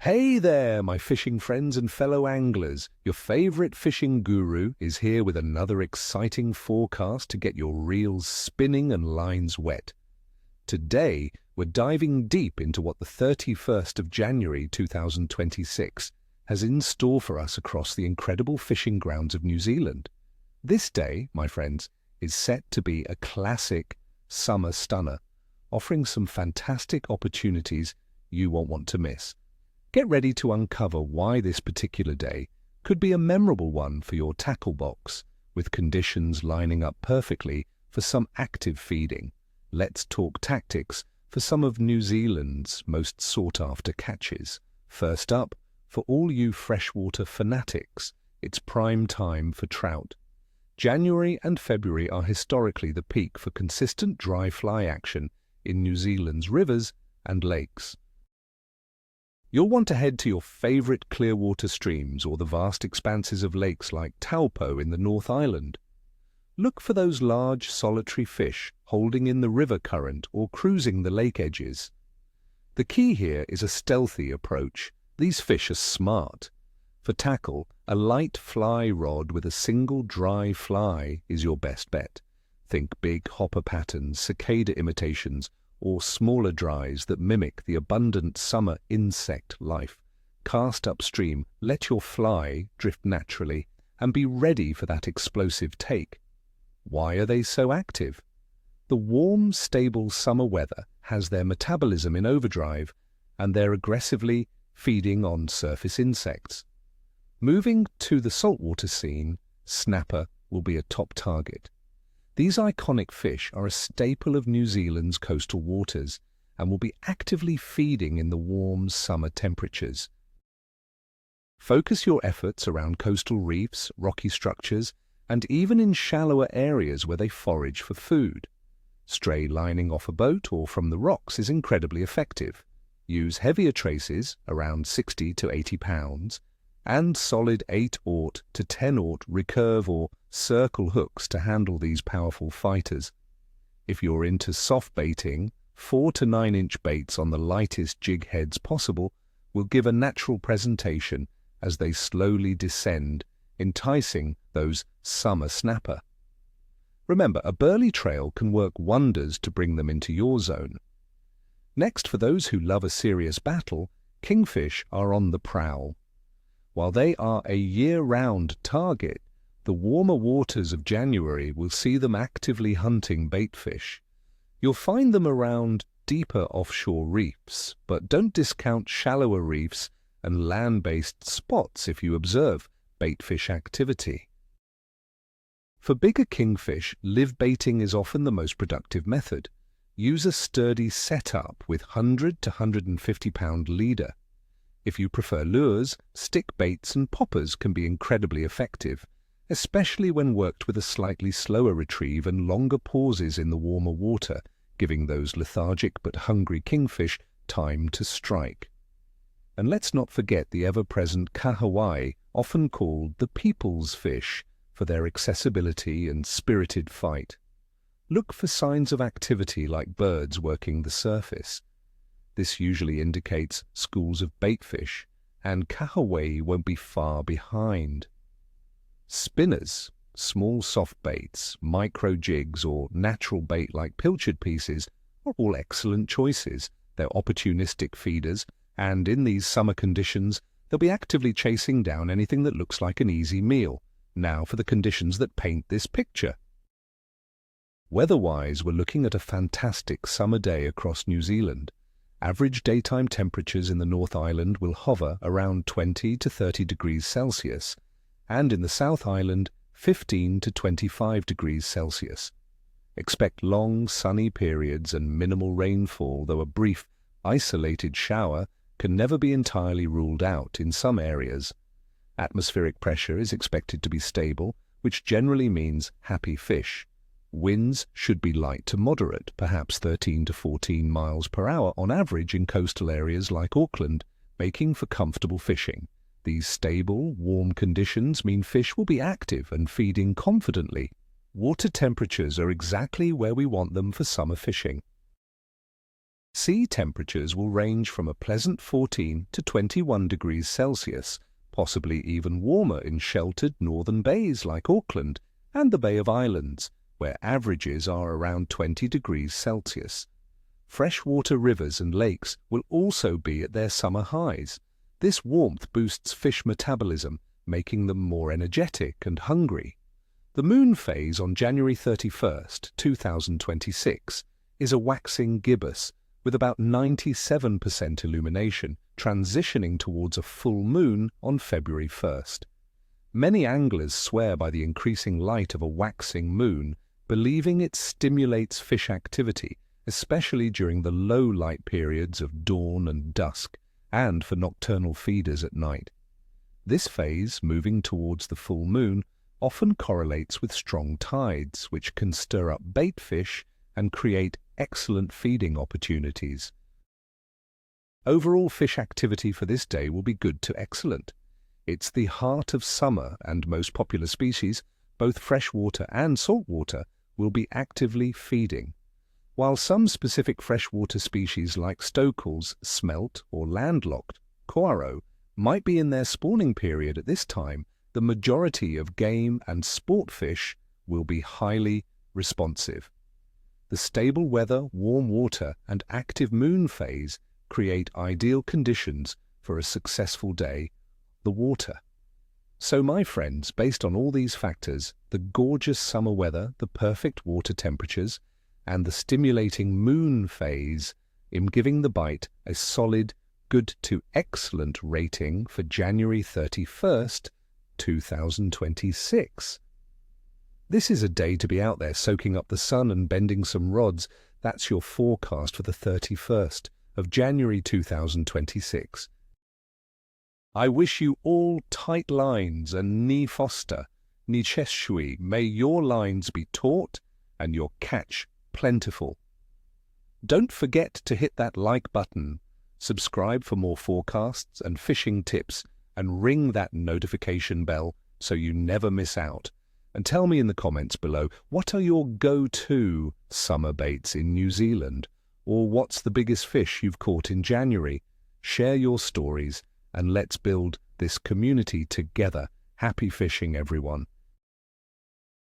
Hey there, my fishing friends and fellow anglers. Your favorite fishing guru is here with another exciting forecast to get your reels spinning and lines wet. Today, we're diving deep into what the 31st of January 2026 has in store for us across the incredible fishing grounds of New Zealand. This day, my friends, is set to be a classic summer stunner, offering some fantastic opportunities you won't want to miss. Get ready to uncover why this particular day could be a memorable one for your tackle box, with conditions lining up perfectly for some active feeding. Let's talk tactics for some of New Zealand's most sought-after catches. First up, for all you freshwater fanatics, it's prime time for trout. January and February are historically the peak for consistent dry fly action in New Zealand's rivers and lakes. You'll want to head to your favourite clearwater streams or the vast expanses of lakes like Taupo in the North Island. Look for those large solitary fish holding in the river current or cruising the lake edges. The key here is a stealthy approach. These fish are smart. For tackle, a light fly rod with a single dry fly is your best bet. Think big hopper patterns, cicada imitations, or smaller dries that mimic the abundant summer insect life. Cast upstream, let your fly drift naturally, and be ready for that explosive take. Why are they so active? The warm, stable summer weather has their metabolism in overdrive, and they're aggressively feeding on surface insects. Moving to the saltwater scene, snapper will be a top target. These iconic fish are a staple of New Zealand's coastal waters and will be actively feeding in the warm summer temperatures. Focus your efforts around coastal reefs, rocky structures, and even in shallower areas where they forage for food. Stray lining off a boat or from the rocks is incredibly effective. Use heavier traces, around 60 to 80 pounds, and solid 8/0 to 10/0 recurve or circle hooks to handle these powerful fighters. If you're into soft baiting, 4 to 9 inch baits on the lightest jig heads possible will give a natural presentation as they slowly descend, enticing those summer snapper. Remember, a burley trail can work wonders to bring them into your zone. Next, for those who love a serious battle, kingfish are on the prowl. While they are a year-round target, the warmer waters of January will see them actively hunting baitfish. You'll find them around deeper offshore reefs, but don't discount shallower reefs and land-based spots if you observe baitfish activity. For bigger kingfish, live baiting is often the most productive method. Use a sturdy setup with 100 to 150 pound leader. If you prefer lures, stick baits and poppers can be incredibly effective, especially when worked with a slightly slower retrieve and longer pauses in the warmer water, giving those lethargic but hungry kingfish time to strike. And let's not forget the ever-present Kahawai, often called the people's fish, for their accessibility and spirited fight. Look for signs of activity like birds working the surface. This usually indicates schools of baitfish, and Kahawai won't be far behind. Spinners, small soft baits, micro jigs, or natural bait like pilchard pieces are all excellent choices. They're opportunistic feeders, and in these summer conditions, they'll be actively chasing down anything that looks like an easy meal. Now for the conditions that paint this picture. Weather-wise, we're looking at a fantastic summer day across New Zealand. Average daytime temperatures in the North Island will hover around 20 to 30 degrees Celsius, and in the South Island, 15 to 25 degrees Celsius. Expect long, sunny periods and minimal rainfall, though a brief, isolated shower can never be entirely ruled out in some areas. Atmospheric pressure is expected to be stable, which generally means happy fish. Winds should be light to moderate, perhaps 13 to 14 miles per hour on average in coastal areas like Auckland, making for comfortable fishing. These stable, warm conditions mean fish will be active and feeding confidently. Water temperatures are exactly where we want them for summer fishing. Sea temperatures will range from a pleasant 14 to 21 degrees Celsius, possibly even warmer in sheltered northern bays like Auckland and the Bay of Islands, where averages are around 20 degrees Celsius. Freshwater rivers and lakes will also be at their summer highs. This warmth boosts fish metabolism, making them more energetic and hungry. The moon phase on January 31st, 2026, is a waxing gibbous, with about 97% illumination, transitioning towards a full moon on February 1st. Many anglers swear by the increasing light of a waxing moon, believing it stimulates fish activity, especially during the low light periods of dawn and dusk, and for nocturnal feeders at night. This phase, moving towards the full moon, often correlates with strong tides, which can stir up bait fish and create excellent feeding opportunities. Overall fish activity for this day will be good to excellent. It's the heart of summer, and most popular species, both freshwater and saltwater, will be actively feeding. While some specific freshwater species like stocals, smelt or landlocked coaro might be in their spawning period at this time, the majority of game and sport fish will be highly responsive. The stable weather, warm water and active moon phase create ideal conditions for a successful day on the water. So my friends, based on all these factors, the gorgeous summer weather, the perfect water temperatures, and the stimulating moon phase, I'm giving the bite a solid good to excellent rating for January 31st, 2026. This is a day to be out there soaking up the sun and bending some rods. That's your forecast for the 31st of January 2026. I wish you all tight lines and ni foster, ni cheshui. May your lines be taut and your catch plentiful. Don't forget to hit that like button, subscribe for more forecasts and fishing tips, and ring that notification bell so you never miss out. And tell me in the comments below, what are your go-to summer baits in New Zealand? Or what's the biggest fish you've caught in January? Share your stories and let's build this community together. Happy fishing, everyone.